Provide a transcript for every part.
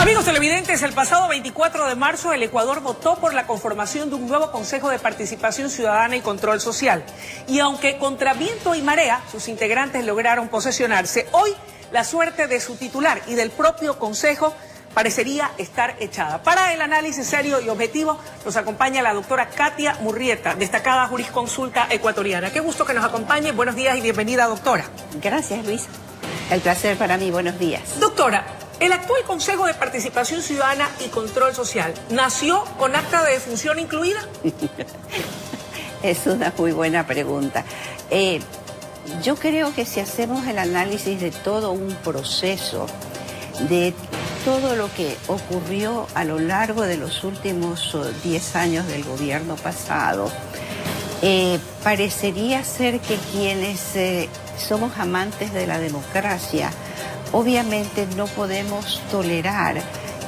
Amigos televidentes, el pasado 24 de marzo el Ecuador votó por la conformación de un nuevo Consejo de Participación Ciudadana y Control Social. Y aunque contra viento y marea sus integrantes lograron posesionarse, hoy la suerte de su titular y del propio Consejo parecería estar echada. Para el análisis serio y objetivo nos acompaña la doctora Katia Murrieta, destacada jurisconsulta ecuatoriana. Qué gusto que nos acompañe. Buenos días y bienvenida, doctora. Gracias, Luis. El placer para mí. Buenos días. Doctora, el actual Consejo de Participación Ciudadana y Control Social, ¿nació con acta de defunción incluida? Es una muy buena pregunta. Yo creo que si hacemos el análisis de todo un proceso, de todo lo que ocurrió a lo largo de los últimos 10 años del gobierno pasado, parecería ser que quienes somos amantes de la democracia, obviamente no podemos tolerar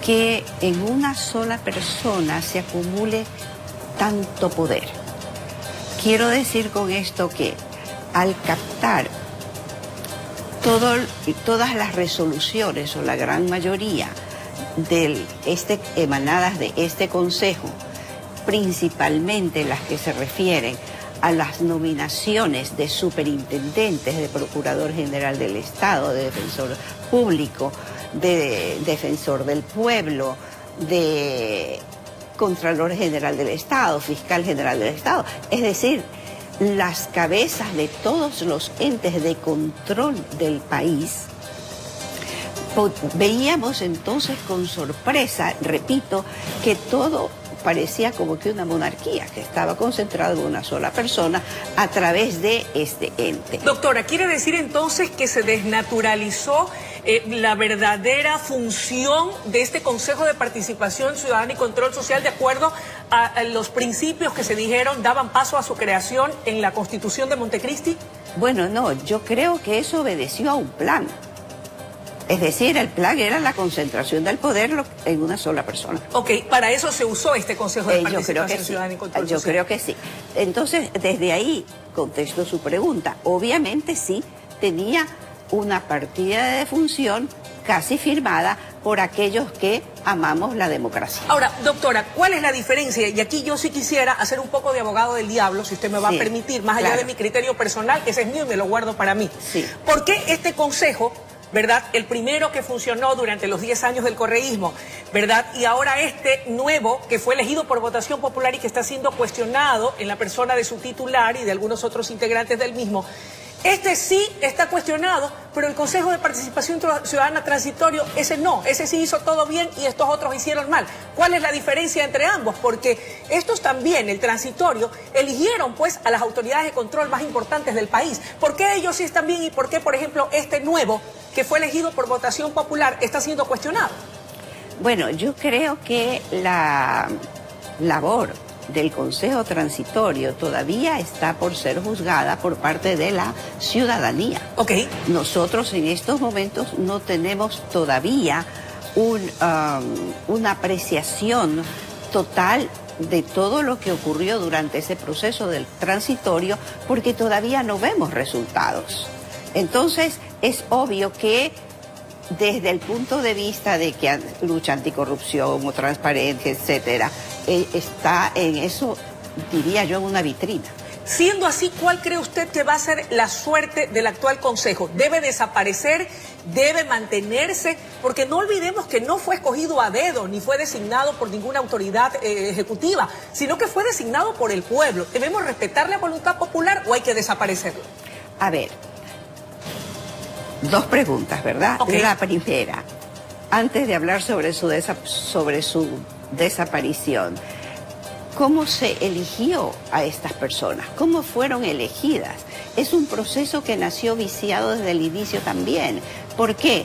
que en una sola persona se acumule tanto poder. Quiero decir con esto que al captar todas las resoluciones o la gran mayoría emanadas de este Consejo, principalmente las que se refieren a las nominaciones de superintendentes, de Procurador General del Estado, de Defensor Público, de Defensor del Pueblo, de Contralor General del Estado, Fiscal General del Estado, es decir, las cabezas de todos los entes de control del país, veíamos entonces con sorpresa, repito, que todo parecía como que una monarquía, que estaba concentrada en una sola persona a través de este ente. Doctora, ¿quiere decir entonces que se desnaturalizó la verdadera función de este Consejo de Participación Ciudadana y Control Social de acuerdo a los principios que se dijeron daban paso a su creación en la Constitución de Montecristi? Bueno, no, yo creo que eso obedeció a un plan. Es decir, el plan era la concentración del poder en una sola persona. Ok, para eso se usó este Consejo de Participación Ciudadana y Control Social. Yo creo que sí. Entonces, desde ahí, contesto su pregunta. Obviamente sí, tenía una partida de defunción casi firmada por aquellos que amamos la democracia. Ahora, doctora, ¿cuál es la diferencia? Y aquí yo sí quisiera hacer un poco de abogado del diablo, si usted me va a permitir, más allá de mi criterio personal, ese es mío y me lo guardo para mí. Sí. ¿Por qué este Consejo, verdad, el primero que funcionó durante los 10 años del correísmo, verdad, y ahora este nuevo que fue elegido por votación popular y que está siendo cuestionado en la persona de su titular y de algunos otros integrantes del mismo, este sí está cuestionado, pero el Consejo de Participación Ciudadana transitorio, ese no, ese sí hizo todo bien y estos otros hicieron mal? ¿Cuál es la diferencia entre ambos? Porque estos también, el transitorio, eligieron pues a las autoridades de control más importantes del país. ¿Por qué ellos sí están bien y por qué, por ejemplo, este nuevo, que fue elegido por votación popular, está siendo cuestionado? Bueno, yo creo que la labor del Consejo Transitorio todavía está por ser juzgada por parte de la ciudadanía. Ok. Nosotros en estos momentos no tenemos todavía una apreciación total de todo lo que ocurrió durante ese proceso del transitorio, porque todavía no vemos resultados. Entonces, es obvio que desde el punto de vista de que lucha anticorrupción o transparencia, etcétera, está en eso, diría yo, en una vitrina. Siendo así, ¿cuál cree usted que va a ser la suerte del actual Consejo? ¿Debe desaparecer? ¿Debe mantenerse? Porque no olvidemos que no fue escogido a dedo, ni fue designado por ninguna autoridad ejecutiva, sino que fue designado por el pueblo. ¿Debemos respetar la voluntad popular o hay que desaparecerlo? A ver, dos preguntas, ¿verdad? Okay. La primera, antes de hablar sobre su desaparición, ¿cómo se eligió a estas personas? ¿Cómo fueron elegidas? Es un proceso que nació viciado desde el inicio también. ¿Por qué?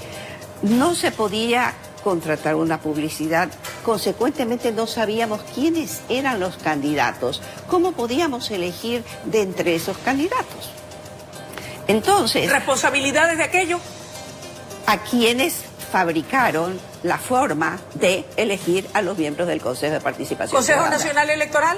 No se podía contratar una publicidad, consecuentemente no sabíamos quiénes eran los candidatos. ¿Cómo podíamos elegir de entre esos candidatos? Entonces, ¿responsabilidades de aquello? A quienes fabricaron la forma de elegir a los miembros del Consejo de Participación ¿Consejo Ciudadana. Nacional Electoral?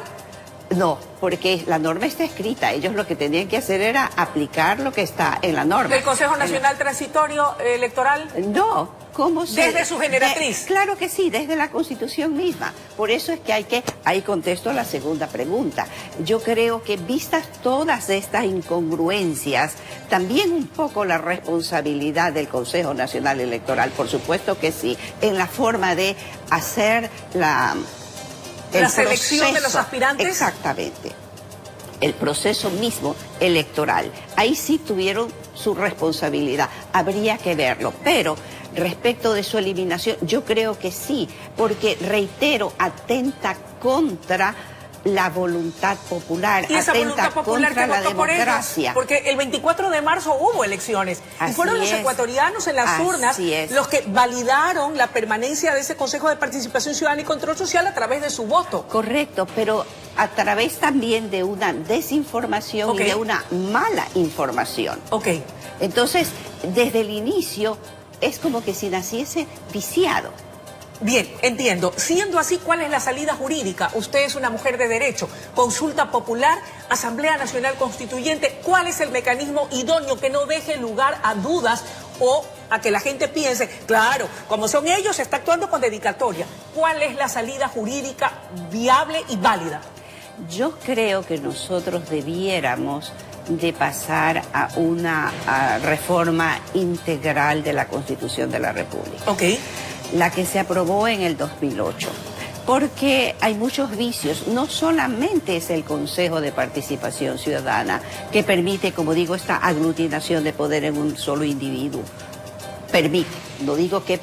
No, porque la norma está escrita. Ellos lo que tenían que hacer era aplicar lo que está en la norma. ¿Del Consejo Nacional Transitorio Electoral? No, ¿cómo se...? ¿Desde su generatriz? Claro que sí, desde la Constitución misma. Por eso es que ahí contesto la segunda pregunta. Yo creo que vistas todas estas incongruencias, también un poco la responsabilidad del Consejo Nacional Electoral, por supuesto que sí, en la forma de hacer la selección de los aspirantes. Exactamente. El proceso mismo electoral. Ahí sí tuvieron su responsabilidad. Habría que verlo. Pero respecto de su eliminación, yo creo que sí, porque, reitero, atenta contra la voluntad popular, y esa atenta voluntad popular contra que la votó por democracia. ellos, porque el 24 de marzo hubo elecciones y fueron los ecuatorianos en las urnas los que validaron la permanencia de ese Consejo de Participación Ciudadana y Control Social a través de su voto. Correcto, pero a través también de una desinformación y de una mala información. Entonces, desde el inicio es como que si naciese viciado. Bien, entiendo. Siendo así, ¿cuál es la salida jurídica? Usted es una mujer de derecho. Consulta popular, Asamblea Nacional Constituyente. ¿Cuál es el mecanismo idóneo que no deje lugar a dudas o a que la gente piense, claro, como son ellos, se está actuando con dedicatoria? ¿Cuál es la salida jurídica viable y válida? Yo creo que nosotros debiéramos de pasar a una reforma integral de la Constitución de la República. La que se aprobó en el 2008. Porque hay muchos vicios. No solamente es el Consejo de Participación Ciudadana que permite, como digo, esta aglutinación de poder en un solo individuo. Permite. No digo que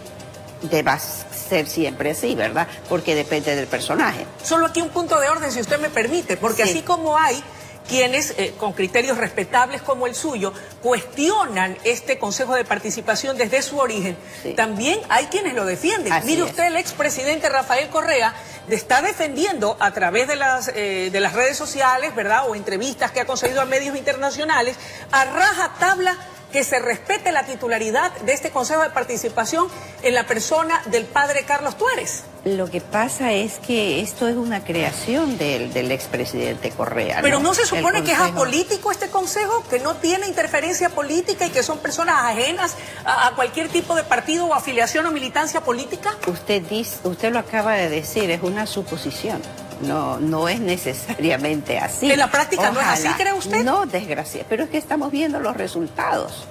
deba ser siempre así, ¿verdad? Porque depende del personaje. Solo aquí un punto de orden, si usted me permite, porque así como hay quienes, con criterios respetables como el suyo, cuestionan este Consejo de Participación desde su origen, también hay quienes lo defienden. Mire usted, el expresidente Rafael Correa está defendiendo a través de las redes sociales, ¿verdad?, o entrevistas que ha concedido a medios internacionales, a rajatabla que se respete la titularidad de este Consejo de Participación en la persona del padre Carlos Tuárez. Lo que pasa es que esto es una creación del expresidente Correa. Pero ¿no se supone que es apolítico este consejo, que no tiene interferencia política y que son personas ajenas a cualquier tipo de partido o afiliación o militancia política? Usted lo acaba de decir, es una suposición. No es necesariamente así. ¿En la práctica no es así, cree usted? No, desgracia, pero es que estamos viendo los resultados.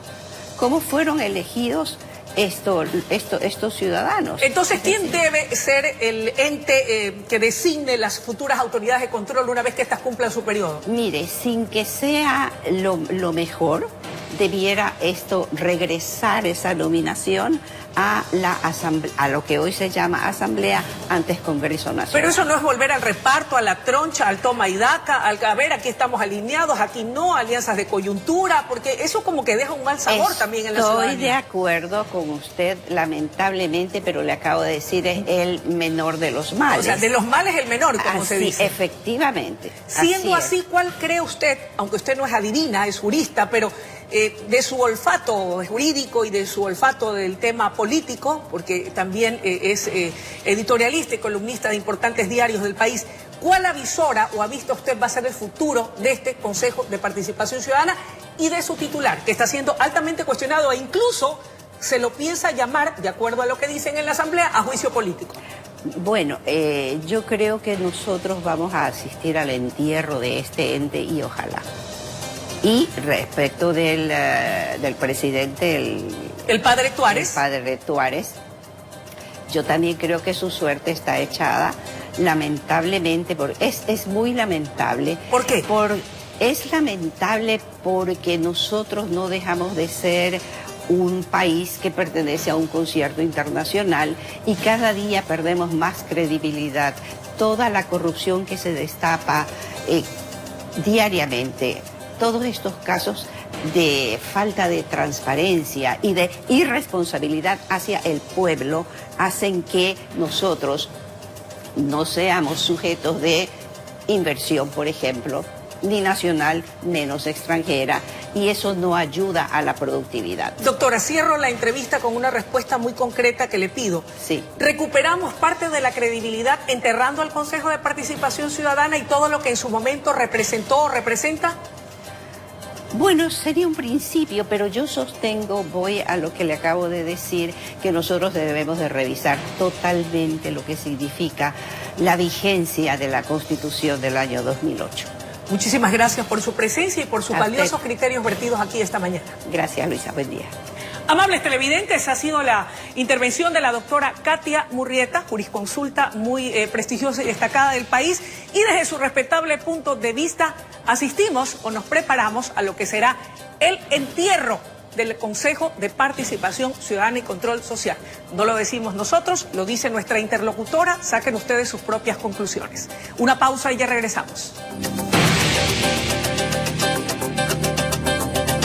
¿Cómo fueron elegidos estos ciudadanos? Entonces, ¿quién debe ser el ente que designe las futuras autoridades de control una vez que estas cumplan su periodo? Mire, sin que sea lo mejor, debiera regresar esa nominación a lo que hoy se llama Asamblea, antes Congreso Nacional. Pero eso no es volver al reparto, a la troncha, al toma y daca, a ver, aquí estamos alineados, aquí no, alianzas de coyuntura, porque eso como que deja un mal sabor también en la ciudadanía. Estoy de acuerdo con usted, lamentablemente, pero le acabo de decir, es el menor de los males. O sea, de los males el menor, como se dice. Efectivamente. Siendo así, ¿cuál cree usted, aunque usted no es adivina, es jurista, pero de su olfato jurídico y de su olfato del tema político, porque también es editorialista y columnista de importantes diarios del país, ¿cuál avisora o ha visto usted va a ser el futuro de este Consejo de Participación Ciudadana y de su titular, que está siendo altamente cuestionado e incluso se lo piensa llamar, de acuerdo a lo que dicen en la Asamblea, a juicio político? Bueno, yo creo que nosotros vamos a asistir al entierro de este ente y ojalá. Y respecto del presidente, el padre Tuárez. El padre Tuárez, yo también creo que su suerte está echada, lamentablemente, es muy lamentable. ¿Por qué? Es lamentable porque nosotros no dejamos de ser un país que pertenece a un concierto internacional y cada día perdemos más credibilidad. Toda la corrupción que se destapa diariamente, todos estos casos de falta de transparencia y de irresponsabilidad hacia el pueblo hacen que nosotros no seamos sujetos de inversión, por ejemplo, ni nacional, menos extranjera, y eso no ayuda a la productividad. Doctora, cierro la entrevista con una respuesta muy concreta que le pido. Sí. ¿Recuperamos parte de la credibilidad enterrando al Consejo de Participación Ciudadana y todo lo que en su momento representó o representa? Bueno, sería un principio, pero yo sostengo, voy a lo que le acabo de decir, que nosotros debemos de revisar totalmente lo que significa la vigencia de la Constitución del año 2008. Muchísimas gracias por su presencia y por sus valiosos criterios vertidos aquí esta mañana. Gracias, Luisa. Buen día. Amables televidentes, ha sido la intervención de la doctora Katia Murrieta, jurisconsulta muy prestigiosa y destacada del país, y desde su respetable punto de vista asistimos o nos preparamos a lo que será el entierro del Consejo de Participación Ciudadana y Control Social. No lo decimos nosotros, lo dice nuestra interlocutora, saquen ustedes sus propias conclusiones. Una pausa y ya regresamos.